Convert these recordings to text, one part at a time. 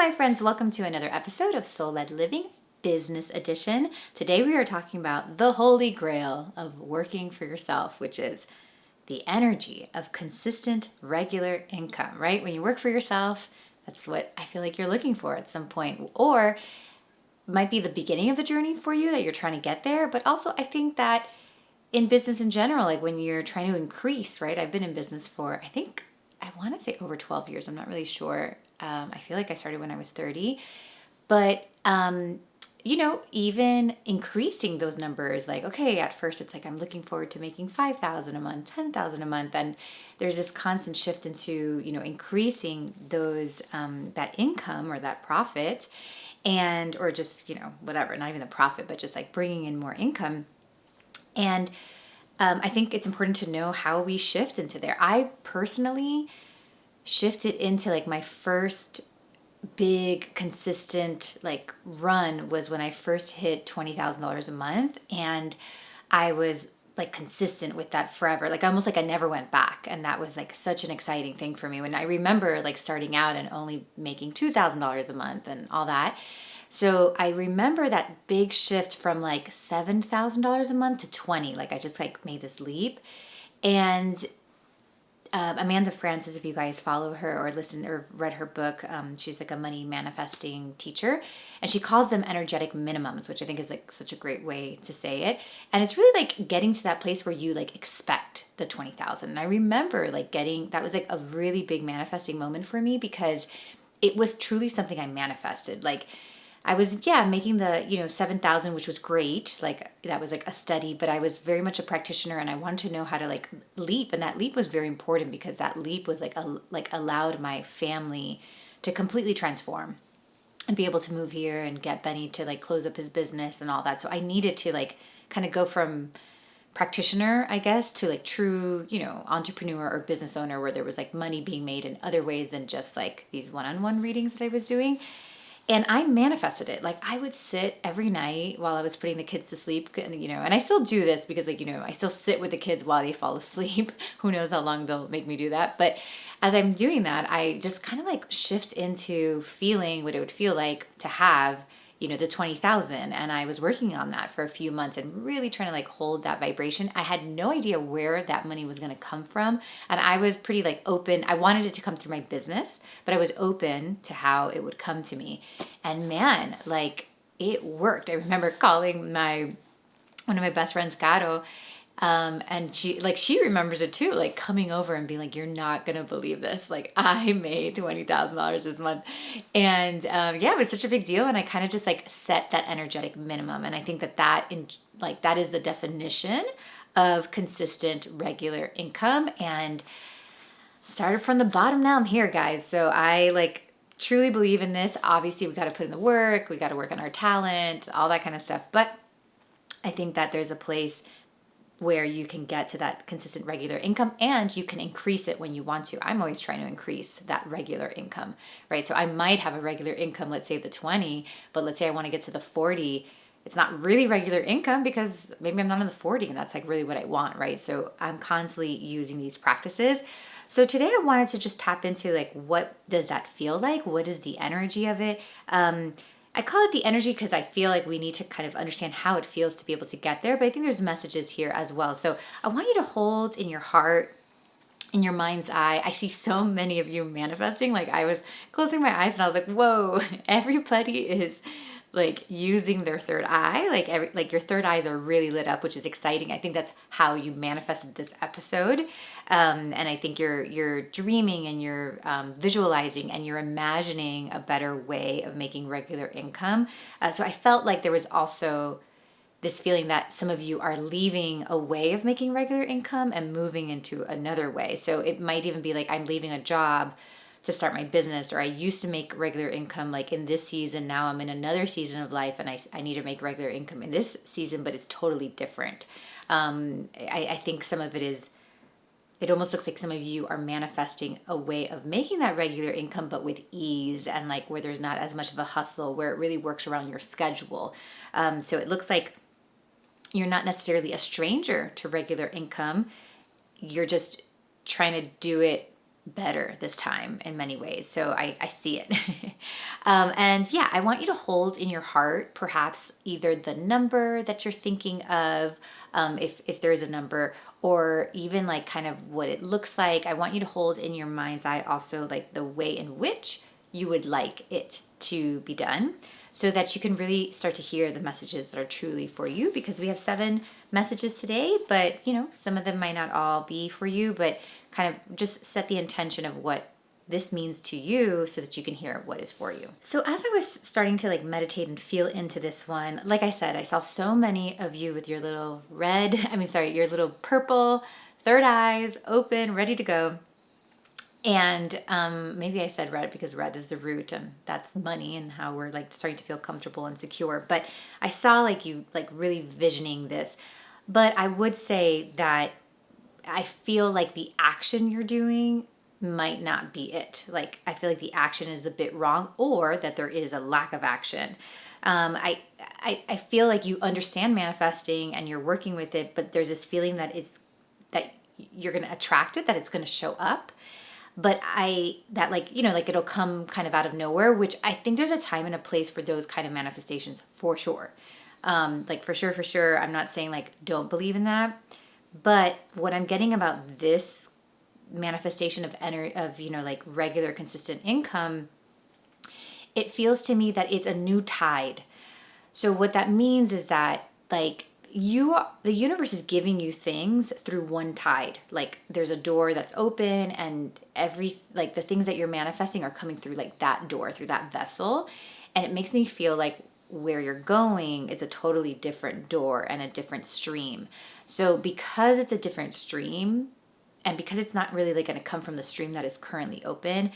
my friends. Welcome to another episode of Soul Led Living Business Edition. Today, we are talking about the holy grail of working for yourself, which is the energy of consistent, regular income, right? When you work for yourself, that's what I feel like you're looking for at some point, or might be the beginning of the journey for you that you're trying to get there. But also, I think that in business in general, like when you're trying to increase, right? I've been in business for, I want to say over 12 years. I'm not really sure. I feel like I started when I was 30. But, even increasing those numbers, like, okay, at first it's like I'm looking forward to making 5,000 a month, 10,000 a month. And there's this constant shift into, increasing those, that income or that profit or just, whatever, not even the profit, but just like bringing in more income. And I think it's important to know how we shift into there. I personally shifted into like my first big consistent like run was when I first hit $20,000 a month, and I was like consistent with that forever, like almost like I never went back. And that was like such an exciting thing for me when I remember like starting out and only making $2,000 a month and all that. So I remember that big shift from like $7,000 a month to 20. Like I just like made this leap. And Amanda Frances, if you guys follow her or listened or read her book, she's like a money manifesting teacher, and she calls them energetic minimums, which I think is like such a great way to say it. And it's really like getting to that place where you like expect the 20,000. And I remember like that was like a really big manifesting moment for me because it was truly something I manifested. Like I was, making the, 7,000, which was great. Like that was like a study, but I was very much a practitioner and I wanted to know how to like leap. And that leap was very important because that leap was like allowed my family to completely transform and be able to move here and get Benny to like close up his business and all that. So I needed to like kind of go from practitioner, I guess, to like true, entrepreneur or business owner where there was like money being made in other ways than just like these one-on-one readings that I was doing. And I manifested it. Like I would sit every night while I was putting the kids to sleep, and I still do this because I still sit with the kids while they fall asleep. Who knows how long they'll make me do that. But as I'm doing that, I just kind of like shift into feeling what it would feel like to have, the 20,000. And I was working on that for a few months and really trying to like hold that vibration. I had no idea where that money was going to come from. And I was pretty like open. I wanted it to come through my business, but I was open to how it would come to me. And man, like it worked. I remember calling one of my best friends, Caro, and she remembers it too, like coming over and being like, you're not going to believe this. Like I made $20,000 this month. And, it was such a big deal. And I kind of just like set that energetic minimum. And I think that is the definition of consistent, regular income. And started from the bottom. Now I'm here, guys. So I like truly believe in this. Obviously we got to put in the work. We got to work on our talent, all that kind of stuff. But I think that there's a place where you can get to that consistent regular income and you can increase it when you want to. I'm always trying to increase that regular income, right? So I might have a regular income, let's say the 20, but let's say I want to get to the 40. It's not really regular income because maybe I'm not in the 40 and that's like really what I want, right? So I'm constantly using these practices. So today I wanted to just tap into like, what does that feel like? What is the energy of it? I call it the energy because I feel like we need to kind of understand how it feels to be able to get there. But I think there's messages here as well. So I want you to hold in your heart, in your mind's eye. I see so many of you manifesting. Like I was closing my eyes and I was like, whoa, everybody is like using their third eye. Like your third eyes are really lit up, which is exciting. I think that's how you manifested this episode. And I think you're dreaming and you're visualizing and you're imagining a better way of making regular income. So I felt like there was also this feeling that some of you are leaving a way of making regular income and moving into another way. So it might even be like I'm leaving a job to start my business, or I used to make regular income like in this season. Now I'm in another season of life and I need to make regular income in this season, but it's totally different. I think some of it almost looks like some of you are manifesting a way of making that regular income, but with ease and like where there's not as much of a hustle, where it really works around your schedule. So it looks like you're not necessarily a stranger to regular income. You're just trying to do it better this time in many ways. So I see it. And yeah, I want you to hold in your heart perhaps either the number that you're thinking of, if there is a number, or even like kind of what it looks like. I want you to hold in your mind's eye also like the way in which you would like it to be done, so that you can really start to hear the messages that are truly for you, because we have 7 messages today, but some of them might not all be for you, but kind of just set the intention of what this means to you so that you can hear what is for you. So as I was starting to like meditate and feel into this one, like I said, I saw so many of you with your little your little purple third eyes open, ready to go. And maybe I said red because red is the root, and that's money and how we're like starting to feel comfortable and secure. But I saw like you like really visioning this. But I would say that I feel like the action you're doing might not be it. Like I feel like the action is a bit wrong, or that there is a lack of action. I feel like you understand manifesting and you're working with it, but there's this feeling that that you're going to attract it, that it's going to show up. But like it'll come kind of out of nowhere, which I think there's a time and a place for those kind of manifestations for sure. Like for sure. I'm not saying like don't believe in that. But what I'm getting about this manifestation of like regular consistent income, it feels to me that it's a new tide. So what that means is that like the universe is giving you things through one tide. Like there's a door that's open, and the things that you're manifesting are coming through like that door, through that vessel. And it makes me feel like where you're going is a totally different door and a different stream. So because it's a different stream, and because it's not really like going to come from the stream that is currently open,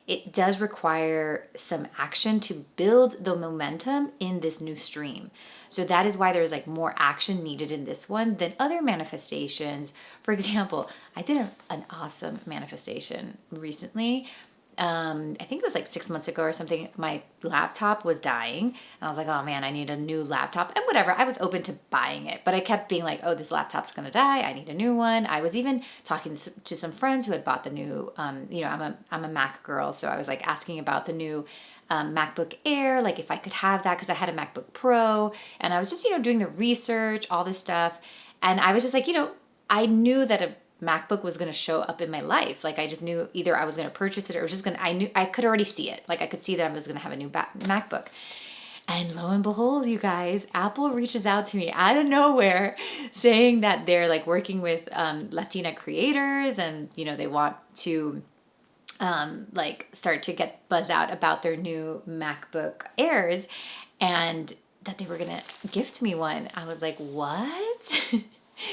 it does require some action to build the momentum in this new stream. So that is why there's like more action needed in this one than other manifestations. For example, I did an awesome manifestation recently. I think it was like 6 months ago or something. My laptop was dying, and I was like, oh man, I need a new laptop. And whatever, I was open to buying it, but I kept being like, oh, this laptop's gonna die, I need a new one. I was even talking to some friends who had bought the new I'm a Mac girl, so I was like asking about the new MacBook Air, like if I could have that, because I had a MacBook Pro, and I was just doing the research, all this stuff. And I was just like, I knew that a MacBook was going to show up in my life. Like I just knew either I was going to purchase it, or I could already see it. Like I could see that I was going to have a new MacBook. And lo and behold, you guys, Apple reaches out to me out of nowhere saying that they're like working with Latina creators, and they want to like start to get buzz out about their new MacBook Airs, and that they were going to gift me one. I was like, what?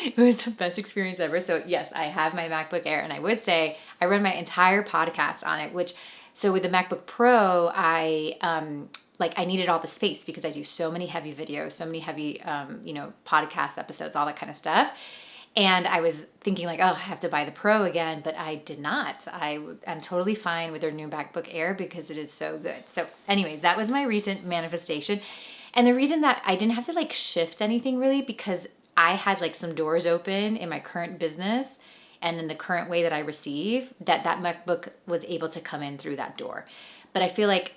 It was the best experience ever. So yes, I have my MacBook Air, and I would say I run my entire podcast on it, so with the MacBook Pro, I needed all the space because I do so many heavy videos, so many heavy, podcast episodes, all that kind of stuff. And I was thinking like, oh, I have to buy the Pro again, but I did not. I'm totally fine with their new MacBook Air because it is so good. So anyways, that was my recent manifestation. And the reason that I didn't have to like shift anything really, because I had like some doors open in my current business and in the current way that I receive, that MacBook was able to come in through that door. But I feel like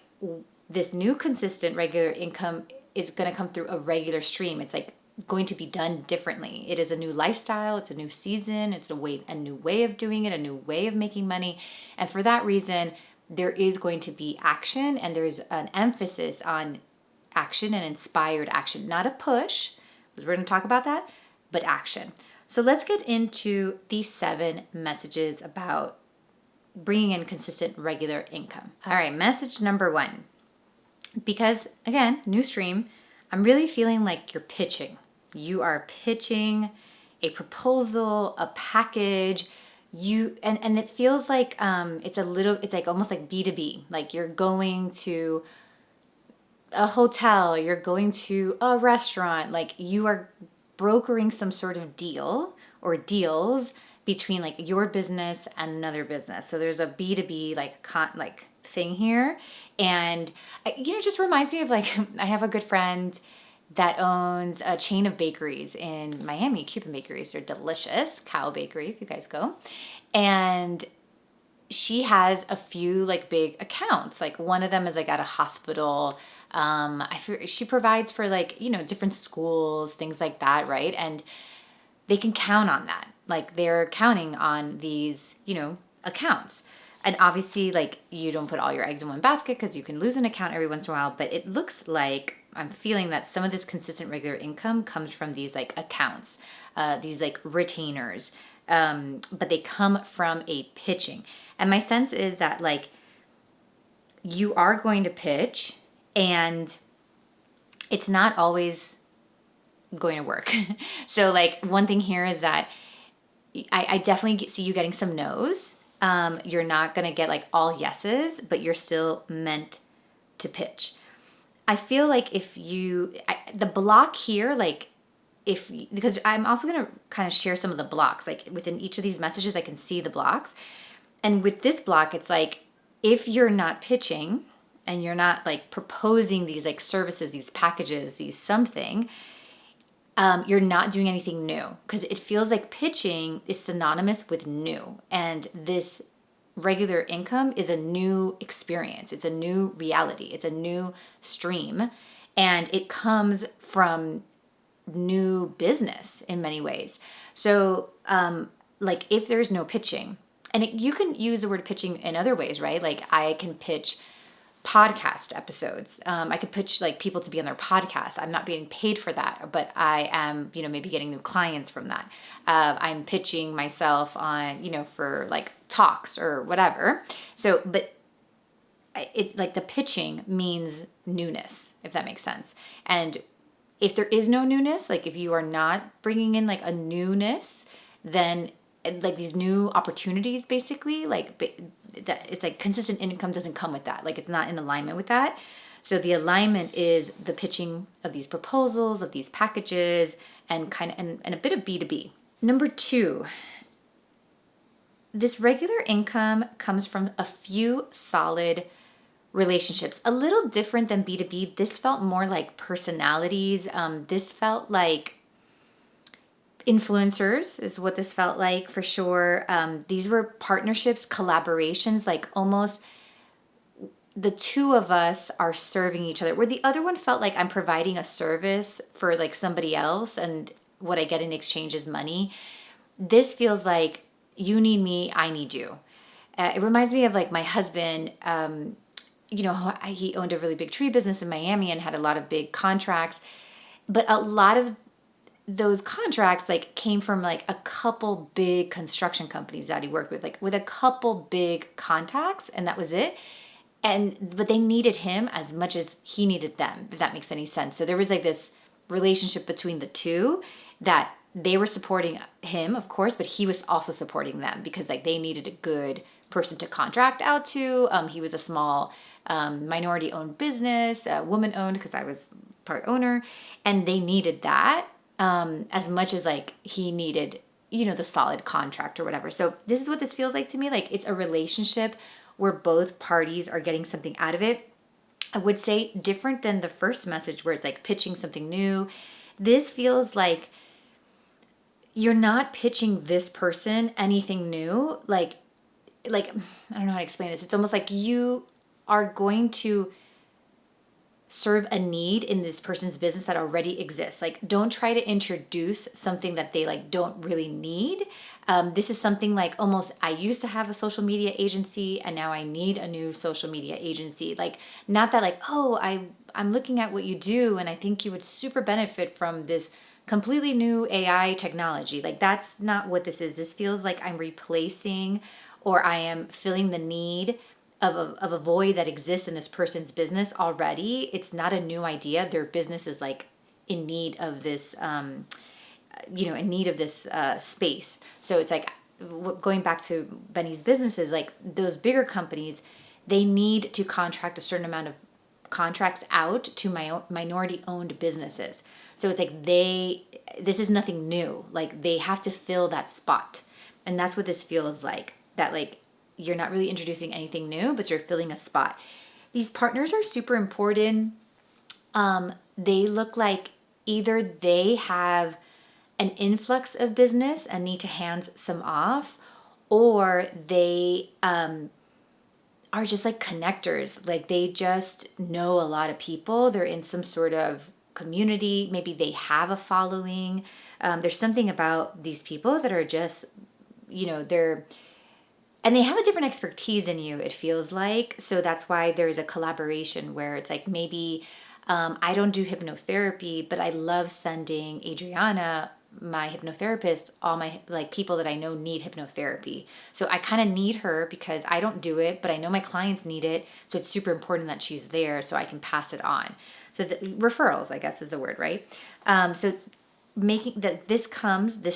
this new consistent regular income is going to come through a regular stream. It's like going to be done differently. It is a new lifestyle. It's a new season. It's a new way of doing it, a new way of making money. And for that reason, there is going to be action, and there's an emphasis on action and inspired action, not a push, because we're going to talk about that, but action. So let's get into these 7 messages about bringing in consistent regular income. All right, message number 1. Because again, new stream, I'm really feeling like you're pitching. You are pitching a proposal, a package. And it feels like it's like almost like B2B. Like you're going to a hotel, you're going to a restaurant, like you are brokering some sort of deal or deals between like your business and another business. So there's a B2B like thing here. And it just reminds me of like, I have a good friend that owns a chain of bakeries in Miami, Cuban bakeries. They're delicious. Cow Bakery, if you guys go. And she has a few like big accounts. Like one of them is like at a hospital. She provides for like, different schools, things like that, right? And they can count on that. Like they're counting on these, accounts. And obviously, like you don't put all your eggs in one basket because you can lose an account every once in a while. But it looks like I'm feeling that some of this consistent regular income comes from these like accounts, these like retainers. But they come from a pitching. And my sense is that like you are going to pitch and it's not always going to work. So like one thing here is that I definitely see you getting some no's. You're not going to get like all yeses, but you're still meant to pitch. I feel like the block here, like because I'm also going to kind of share some of the blocks, like within each of these messages, I can see the blocks. And with this block, it's like, if you're not pitching and you're not like proposing these like services, these packages, these something, you're not doing anything new, because it feels like pitching is synonymous with new. And this regular income is a new experience. It's a new reality. It's a new stream. And it comes from new business in many ways. So, like if there's no pitching, and you can use the word pitching in other ways, right? Like I can pitch podcast episodes. I could pitch like people to be on their podcast. I'm not being paid for that, but I am, maybe getting new clients from that. I'm pitching myself on, for like talks or whatever. So, but it's like the pitching means newness, if that makes sense. And if there is no newness, like if you are not bringing in like a newness, then like these new opportunities, basically, like that, it's like consistent income doesn't come with that. Like it's not in alignment with that. So the alignment is the pitching of these proposals, of these packages, and and a bit of B2B. Number 2, this regular income comes from a few solid relationships. A little different than B2B. This felt more like personalities. This felt like influencers is what this felt like for sure. These were partnerships, collaborations, like almost the two of us are serving each other, where the other one felt like I'm providing a service for like somebody else and what I get in exchange is money. This feels like you need me, I need you. It reminds me of like my husband. He owned a really big tree business in Miami and had a lot of big contracts, but a lot of those contracts like came from like a couple big construction companies that he worked with, like with a couple big contacts, and that was it. But they needed him as much as he needed them, if that makes any sense. So there was like this relationship between the two, that they were supporting him, of course, but he was also supporting them because like they needed a good person to contract out to. He was a small minority owned business, woman owned, because I was part owner, and they needed that as much as like he needed, the solid contract or whatever. So this is what this feels like to me. Like it's a relationship where both parties are getting something out of it. I would say different than the first message where it's like pitching something new. This feels like you're not pitching this person anything new. Like I don't know how to explain this. It's almost like you are going to serve a need in this person's business that already exists. Like don't try to introduce something that they like don't really need. This is something like almost, I used to have a social media agency and now I need a new social media agency. Like not that like, oh, I'm looking at what you do and I think you would super benefit from this completely new AI technology. Like that's not what this is. This feels like I'm replacing, or I am filling the need of a void that exists in this person's business already. It's not a new idea. Their business is like in need of this, in need of this space. So it's like going back to Benny's businesses, like those bigger companies, they need to contract a certain amount of contracts out to minority owned businesses. So it's like this is nothing new. Like they have to fill that spot. And that's what this feels like, that like you're not really introducing anything new, but you're filling a spot. These partners are super important. They look like either they have an influx of business and need to hand some off, or they are just like connectors. Like they just know a lot of people. They're in some sort of community. Maybe they have a following. There's something about these people that are just, they're, and they have a different expertise than you, it feels like. So that's why there's a collaboration where it's like maybe I don't do hypnotherapy, but I love sending Adriana, my hypnotherapist, all my like people that I know need hypnotherapy. So I kind of need her because I don't do it, but I know my clients need it. So it's super important that she's there so I can pass it on. So the referrals, I guess is the word, right? So making that this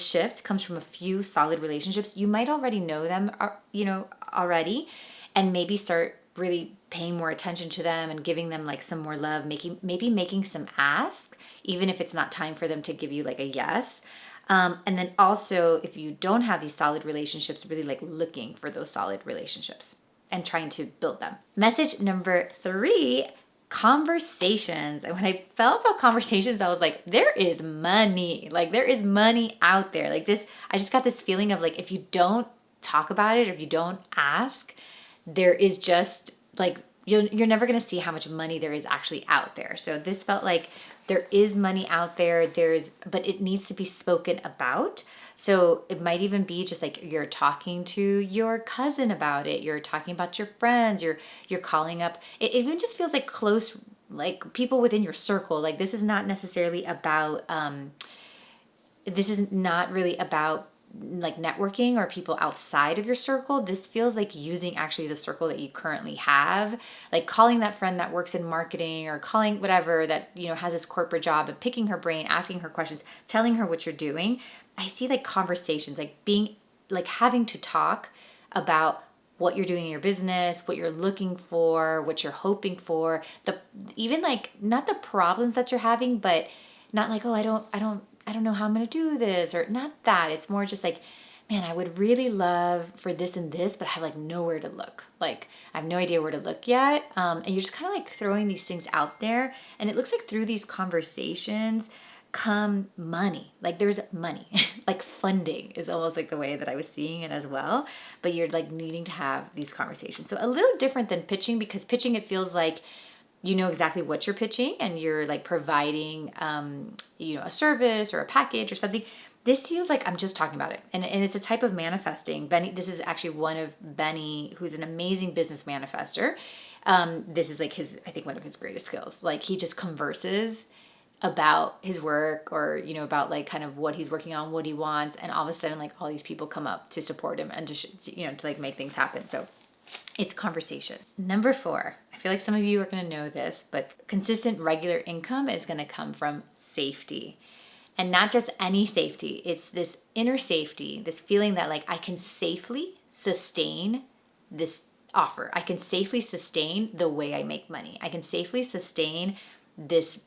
shift comes from a few solid relationships. You might already know them, already, and maybe start really paying more attention to them and giving them like some more love, making some ask, even if it's not time for them to give you like a yes. And then also, if you don't have these solid relationships, really like looking for those solid relationships and trying to build them. Message number 3, conversations. And when I felt about conversations, I was like, there is money. Like there is money out there. Like this, I just got this feeling of like, if you don't talk about it, or if you don't ask, there is just like, you're never going to see how much money there is actually out there. So this felt like there is money out there. But it needs to be spoken about. So it might even be just like you're talking to your cousin about it. You're talking about your friends. You're calling up. It even just feels like close, like people within your circle. Like this is not necessarily about. This is not really about like networking or people outside of your circle. This feels like using actually the circle that you currently have, like calling that friend that works in marketing or calling whatever that, has this corporate job, and picking her brain, asking her questions, telling her what you're doing. I see like conversations, like being like having to talk about what you're doing in your business, what you're looking for, what you're hoping for, even like not the problems that you're having, but not like, oh, I don't know how I'm going to do this, or not that. It's more just like, man, I would really love for this and this, but I have like nowhere to look. Like I have no idea where to look yet. And you're just kind of like throwing these things out there. And it looks like through these conversations come money. Like there's money, like funding is almost like the way that I was seeing it as well. But you're like needing to have these conversations. So a little different than pitching, because pitching, it feels like you know exactly what you're pitching and you're like providing a service or a package or something. This feels like I'm just talking about it, and it's a type of manifesting. Benny, this is actually one of Benny, who's an amazing business manifester. This is like I think one of his greatest skills. Like he just converses about his work, or about like kind of what he's working on, what he wants, and all of a sudden like all these people come up to support him and to like make things happen. So it's conversation. Number 4, I feel like some of you are going to know this, but consistent regular income is going to come from safety. And not just any safety, it's this inner safety, this feeling that like I can safely sustain this offer. I can safely sustain the way I make money. I can safely sustain this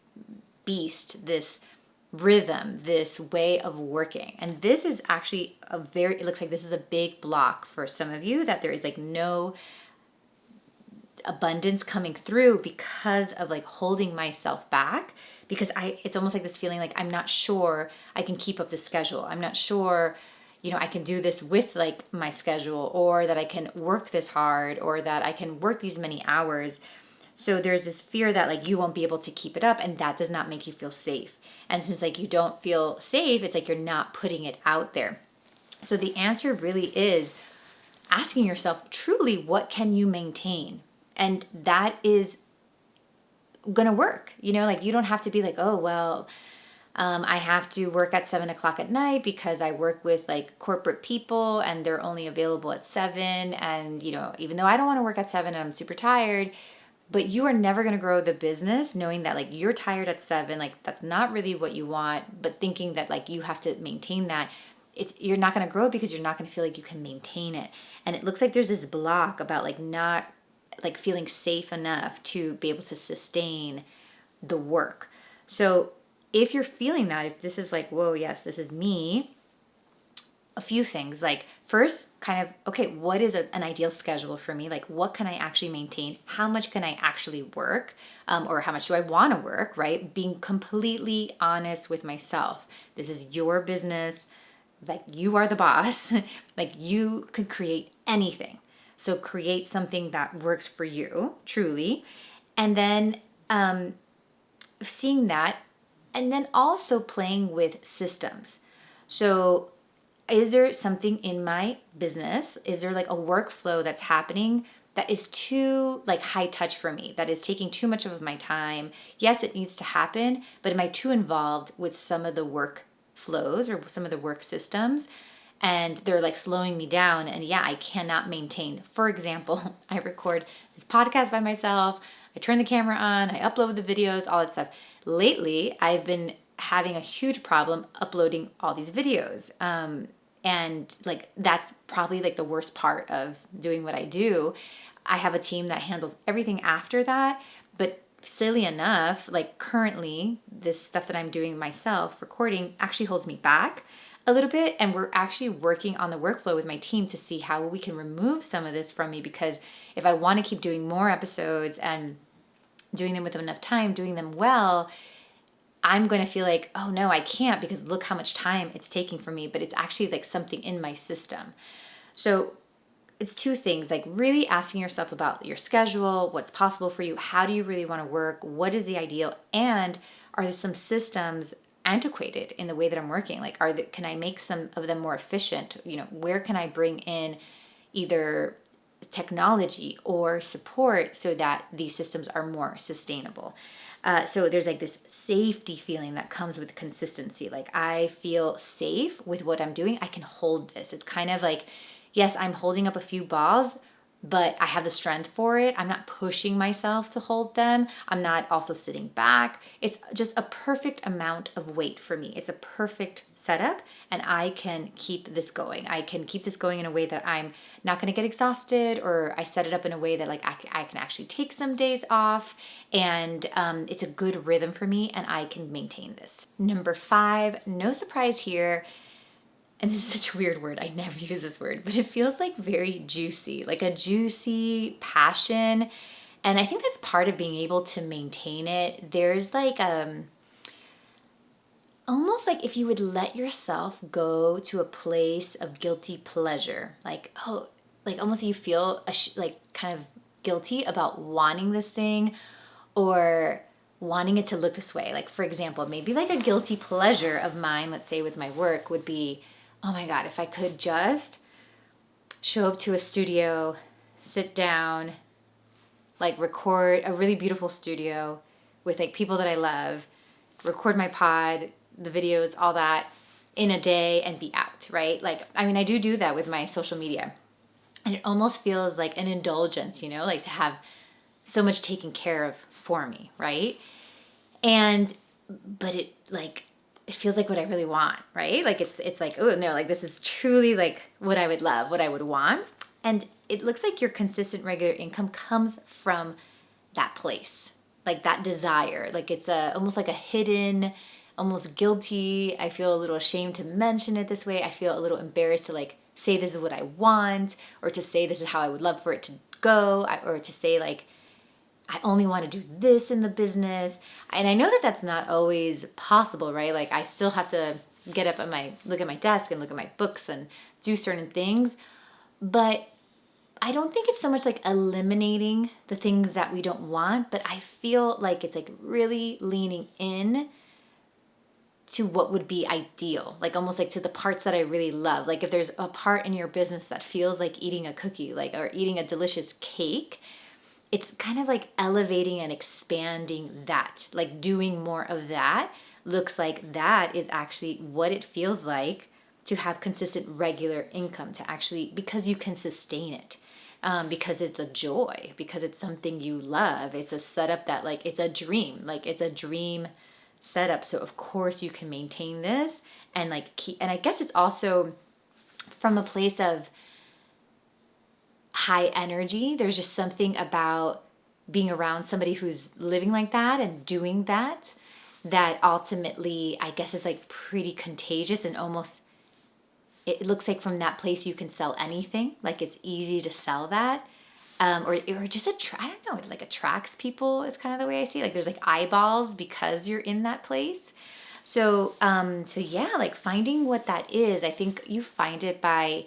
beast, this rhythm, this way of working. And this is actually it looks like this is a big block for some of you, that there is like no abundance coming through because of like holding myself back, because it's almost like this feeling like I'm not sure I can keep up the schedule. I'm not sure I can do this with like my schedule, or that I can work this hard, or that I can work these many hours. So there's this fear that like you won't be able to keep it up, and that does not make you feel safe. And since like you don't feel safe, it's like you're not putting it out there. So the answer really is asking yourself truly, what can you maintain? And that is gonna work. Like you don't have to be like, oh, well, I have to work at 7:00 at night because I work with like corporate people and they're only available at 7. And, even though I don't want to work at 7 and I'm super tired, but you are never going to grow the business knowing that like you're tired at 7, like that's not really what you want, but thinking that like you have to maintain that. You're not going to grow because you're not going to feel like you can maintain it. And it looks like there's this block about like not like feeling safe enough to be able to sustain the work. So if you're feeling that, if this is like, whoa, yes, this is me, a few things. Like first, kind of, okay, what is an ideal schedule for me? Like what can I actually maintain? How much can I actually work? Or how much do I want to work, right? Being completely honest with myself. This is your business. like you are the boss, like you could create anything. So create something that works for you truly. And then seeing that, and then also playing with systems. So is there something in my business? Is there like a workflow that's happening that is too like high touch for me, that is taking too much of my time? Yes, it needs to happen, but am I too involved with some of the work flows or some of the work systems? And they're like slowing me down. And yeah, I cannot maintain. For example, I record this podcast by myself. I turn the camera on, I upload the videos, all that stuff. Lately, I've been having a huge problem uploading all these videos. And like that's probably like the worst part of doing what I do. I have a team that handles everything after that, but silly enough, like currently this stuff that I'm doing myself recording actually holds me back a little bit, and we're actually working on the workflow with my team to see how we can remove some of this from me, because if I want to keep doing more episodes and doing them with enough time, doing them well, I'm going to feel like, oh no, I can't, because look how much time it's taking for me, but it's actually like something in my system. So it's two things, like really asking yourself about your schedule, what's possible for you, how do you really want to work, what is the ideal, and are there some systems antiquated in the way that I'm working? Like, can I make some of them more efficient? Where can I bring in either technology or support so that these systems are more sustainable? So there's like this safety feeling that comes with consistency. Like I feel safe with what I'm doing. I can hold this. It's kind of like, yes, I'm holding up a few balls, but I have the strength for it. I'm not pushing myself to hold them. I'm not also sitting back. It's just a perfect amount of weight for me. It's a perfect setup, and I can keep this going. I can keep this going in a way that I'm not going to get exhausted, or I set it up in a way that like I can actually take some days off, and it's a good rhythm for me, and I can maintain this. Number 5, no surprise here, and this is such a weird word, I never use this word, but it feels like very juicy, like a juicy passion. And I think that's part of being able to maintain it. There's like almost like if you would let yourself go to a place of guilty pleasure, like, oh, like almost you feel like kind of guilty about wanting this thing or wanting it to look this way. Like, for example, maybe like a guilty pleasure of mine, let's say with my work, would be, oh my God, if I could just show up to a studio, sit down, like record a really beautiful studio with like people that I love, record my pod, the videos, all that in a day and be out, right? Like, I mean, I do that with my social media. And it almost feels like an indulgence, like to have so much taken care of for me, right? But it feels like what I really want, right? Like it's like, oh no, like this is truly like what I would love, what I would want. And it looks like your consistent regular income comes from that place, like that desire. Like it's almost like a hidden, almost guilty. I feel a little ashamed to mention it this way. I feel a little embarrassed to like say this is what I want, or to say this is how I would love for it to go, or to say like, I only want to do this in the business. And I know that that's not always possible, right? Like I still have to get up look at my desk and look at my books and do certain things. But I don't think it's so much like eliminating the things that we don't want, but I feel like it's like really leaning in to what would be ideal, like almost like to the parts that I really love. Like if there's a part in your business that feels like eating a cookie, like, or eating a delicious cake, it's kind of like elevating and expanding that, like doing more of that looks like that is actually what it feels like to have consistent regular income, to actually, because you can sustain it, because it's a joy, because it's something you love. It's a setup that like, it's a dream, like it's a dream setup. So of course you can maintain this and like keep, and I guess it's also from a place of high energy. There's just something about being around somebody who's living like that and doing that ultimately, I guess, is like pretty contagious, and almost it looks like from that place you can sell anything. Like it's easy to sell that. Or just I don't know, it like attracts people is kind of the way I see it. Like there's like eyeballs because you're in that place. So yeah, like finding what that is, I think you find it by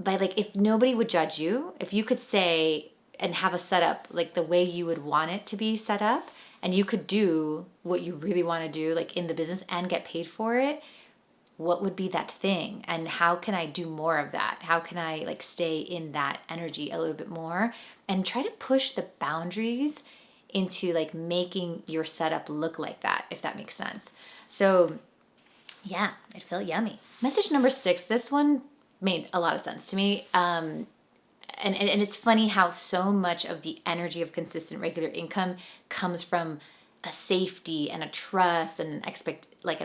like, if nobody would judge you, if you could say and have a setup like the way you would want it to be set up, and you could do what you really want to do like in the business and get paid for it, what would be that thing, and how can I do more of that? How can I like stay in that energy a little bit more and try to push the boundaries into like making your setup look like that, if that makes sense. So yeah, it felt yummy. Message number 6, this one made a lot of sense to me. And it's funny how so much of the energy of consistent regular income comes from a safety and a trust and an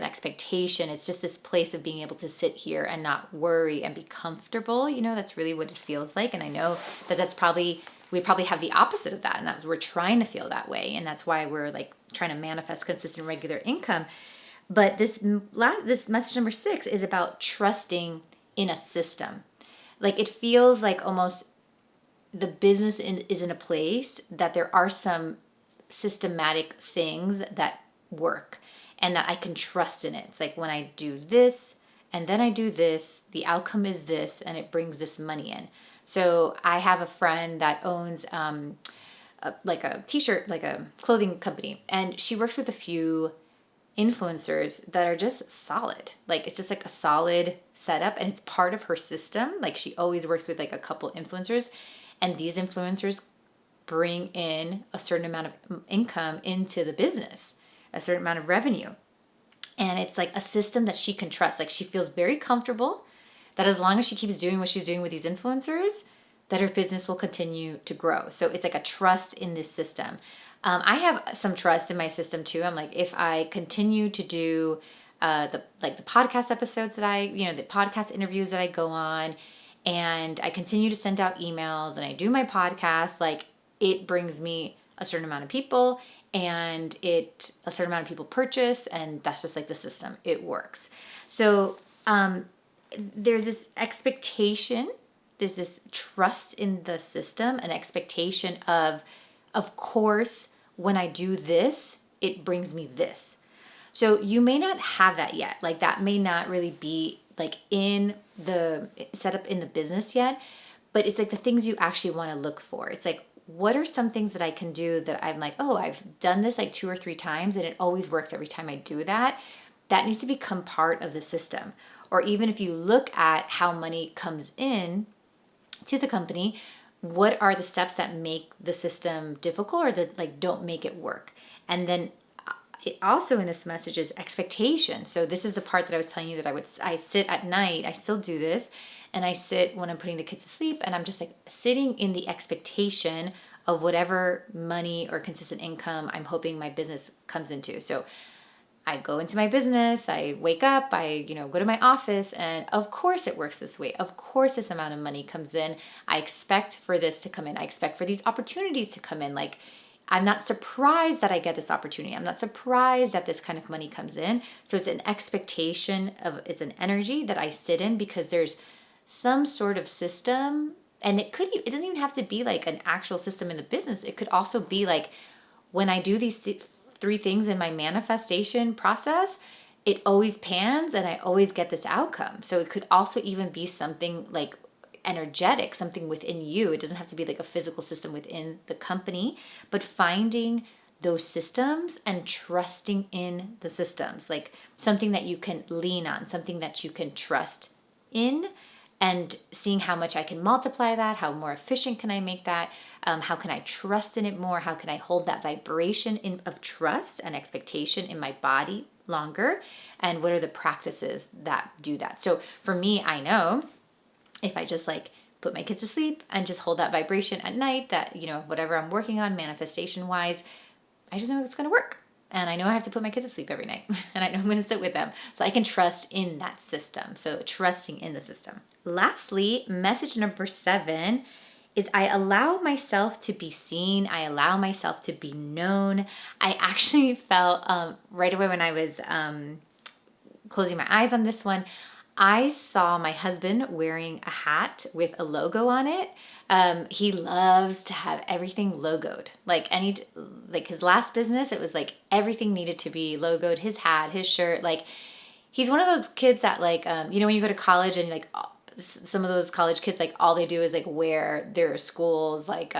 expectation. It's just this place of being able to sit here and not worry and be comfortable. That's really what it feels like. And I know that we probably have the opposite of that, and we're trying to feel that way, and that's why we're like trying to manifest consistent regular income. But this message number 6 is about trusting in a system. Like, it feels like almost the business is in a place that there are some systematic things that work and that I can trust in it. It's like, when I do this and then I do this, the outcome is this, and it brings this money in. So I have a friend that owns like a t-shirt, like a clothing company, and she works with a few influencers that are just solid. Like, it's just like a solid setup, and it's part of her system. Like, she always works with like a couple influencers, and these influencers bring in a certain amount of income into the business, a certain amount of revenue. And it's like a system that she can trust. Like, she feels very comfortable that as long as she keeps doing what she's doing with these influencers, that her business will continue to grow. So it's like a trust in this system. I have some trust in my system too. I'm like, if I continue to do the podcast episodes the podcast interviews that I go on, and I continue to send out emails and I do my podcast, like, it brings me a certain amount of people, and a certain amount of people purchase, and that's just like the system. It works. So there's this expectation, there's this trust in the system, an expectation of course, when I do this, it brings me this. So you may not have that yet. Like, that may not really be like in the setup in the business yet, but it's like the things you actually want to look for. It's like, what are some things that I can do that I'm like, oh, I've done this like 2 or 3 times and it always works every time I do that. That needs to become part of the system. Or even if you look at how money comes in to the company, what are the steps that make the system difficult or that like don't make it work? And then it also in this message is expectation. So this is the part that I was telling you that I sit at night, I still do this, and I sit when I'm putting the kids to sleep, and I'm just like sitting in the expectation of whatever money or consistent income I'm hoping my business comes into. So I go into my business, I wake up, I go to my office, and of course it works this way. Of course this amount of money comes in. I expect for this to come in. I expect for these opportunities to come in. Like, I'm not surprised that I get this opportunity. I'm not surprised that this kind of money comes in. So it's an expectation it's an energy that I sit in because there's some sort of system, and it doesn't even have to be like an actual system in the business. It could also be like, when I do these 3 things in my manifestation process, it always pans and I always get this outcome. So it could also even be something like energetic, something within you. It doesn't have to be like a physical system within the company, but finding those systems and trusting in the systems, like something that you can lean on, something that you can trust in, and seeing how much I can multiply that, how more efficient can I make that, how can I trust in it more, how can I hold that vibration of trust and expectation in my body longer, and what are the practices that do that. So for me, I know if I just like put my kids to sleep and just hold that vibration at night, that whatever I'm working on manifestation wise, I just know it's going to work. And I know I have to put my kids to sleep every night, and I know I'm going to sit with them. So I can trust in that system. So trusting in the system. Lastly, message number 7 is I allow myself to be seen. I allow myself to be known. I actually felt right away when I was closing my eyes on this one, I saw my husband wearing a hat with a logo on it. He loves to have everything logoed. Like his last business, it was like everything needed to be logoed. His hat, his shirt, like he's one of those kids that like, when you go to college and like some of those college kids, like all they do is like wear their schools like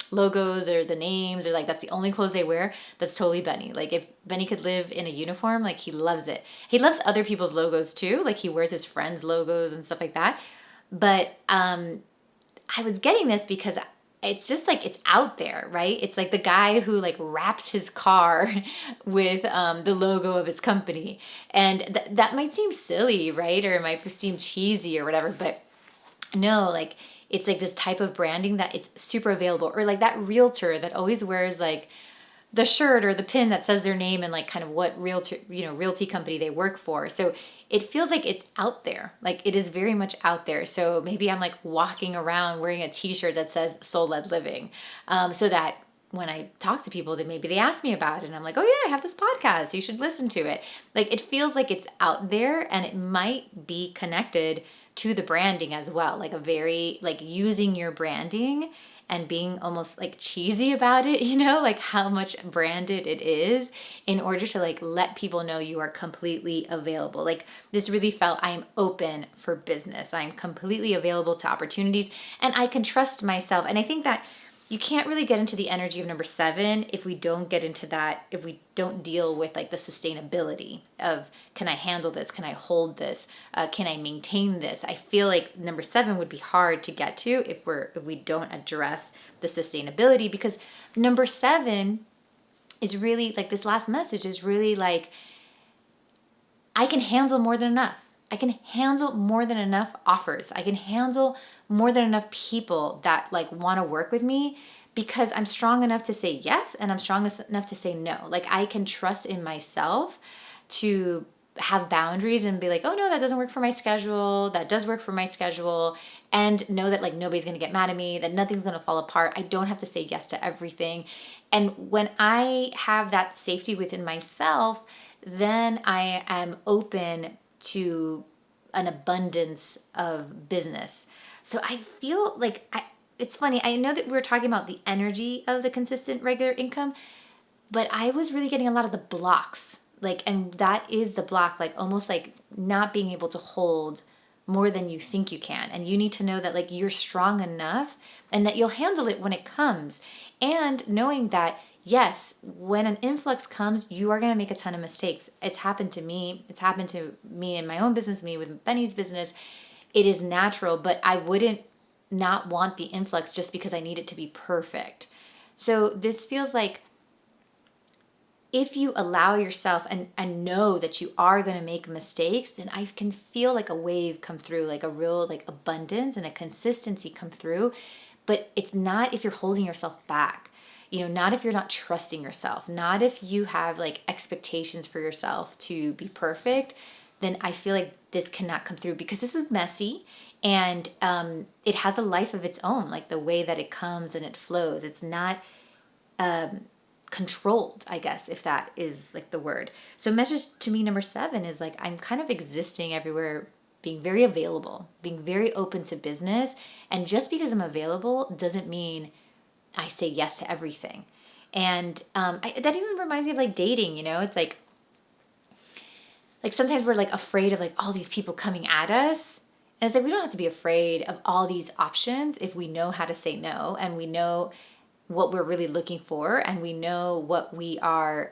logos or the names, or like that's the only clothes they wear. That's totally Benny. Like if Benny could live in a uniform, like he loves it. He loves other people's logos too. Like he wears his friends' logos and stuff like that. But I was getting this because it's just like it's out there, right? It's like the guy who like wraps his car with the logo of his company, and that might seem silly, right? Or it might seem cheesy or whatever, but no, like it's like this type of branding that it's super available. Or like that realtor that always wears like the shirt or the pin that says their name and like kind of what realty company they work for. So it feels like it's out there. Like it is very much out there. So maybe I'm like walking around wearing a t-shirt that says Soul Led Living, so that when I talk to people, that maybe they ask me about it and I'm like, oh yeah, I have this podcast, you should listen to it. Like it feels like it's out there, and it might be connected to the branding as well. Like a very like using your branding and being almost like cheesy about it, like how much branded it is, in order to like let people know you are completely available. Like this really felt, I'm open for business. I'm completely available to opportunities, and I can trust myself. And I think that you can't really get into the energy of number 7 if we don't get into that, if we don't deal with like the sustainability of, can I handle this? Can I hold this? Can I maintain this? I feel like number 7 would be hard to get to if we don't address the sustainability, because number 7 is really like, this last message is really like, I can handle more than enough. I can handle more than enough offers. I can handle more than enough people that like want to work with me, because I'm strong enough to say yes, and I'm strong enough to say no. Like I can trust in myself to have boundaries and be like, oh no, that doesn't work for my schedule. That does work for my schedule. And know that like nobody's going to get mad at me, that nothing's going to fall apart. I don't have to say yes to everything. And when I have that safety within myself, then I am open to an abundance of business. So I feel like it's funny. I know that we were talking about the energy of the consistent regular income, but I was really getting a lot of the blocks. Like, and that is the block, like almost like not being able to hold more than you think you can. And you need to know that like you're strong enough and that you'll handle it when it comes. And knowing that, yes, when an influx comes, you are going to make a ton of mistakes. It's happened to me. It's happened to me in my own business, me with Benny's business. It is natural, but I wouldn't not want the influx just because I need it to be perfect. So this feels like, if you allow yourself and know that you are going to make mistakes, then I can feel like a wave come through, like a real like abundance and a consistency come through. But it's not if you're holding yourself back, not if you're not trusting yourself, not if you have like expectations for yourself to be perfect, then I feel like this cannot come through, because this is messy, and it has a life of its own, like the way that it comes and it flows. It's not controlled, I guess, if that is like the word. So message to me number 7 is like, I'm kind of existing everywhere, being very available, being very open to business. And just because I'm available doesn't mean I say yes to everything. And that even reminds me of like dating, it's like sometimes we're like afraid of like all these people coming at us. And it's like, we don't have to be afraid of all these options if we know how to say no, and we know what we're really looking for, and we know what we are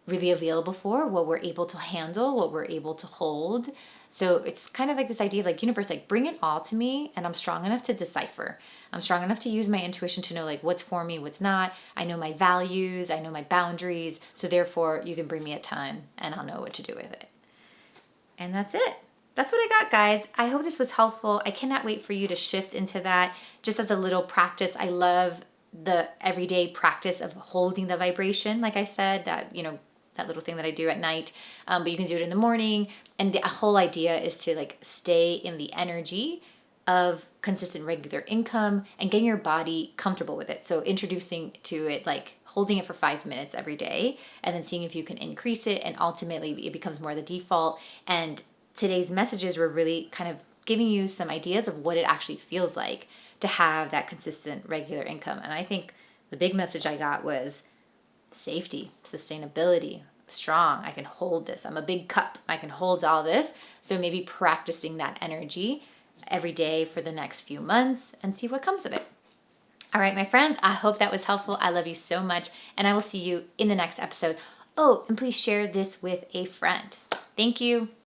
really available for, what we're able to handle, what we're able to hold. So it's kind of like this idea of like, universe, like bring it all to me, and I'm strong enough to decipher. I'm strong enough to use my intuition to know like what's for me, what's not. I know my values, I know my boundaries. So therefore you can bring me a ton and I'll know what to do with it. And that's it. That's what I got, guys. I hope this was helpful. I cannot wait for you to shift into that just as a little practice. I love the everyday practice of holding the vibration. Like I said, that, that little thing that I do at night, but you can do it in the morning. And the whole idea is to like stay in the energy of consistent regular income and getting your body comfortable with it. So introducing to it, like holding it for 5 minutes every day, and then seeing if you can increase it. And ultimately it becomes more the default. And today's messages were really kind of giving you some ideas of what it actually feels like to have that consistent regular income. And I think the big message I got was safety, sustainability, strong. I can hold this. I'm a big cup. I can hold all this. So maybe practicing that energy every day for the next few months and see what comes of it. All right, my friends, I hope that was helpful. I love you so much, and I will see you in the next episode. Oh, and please share this with a friend. Thank you.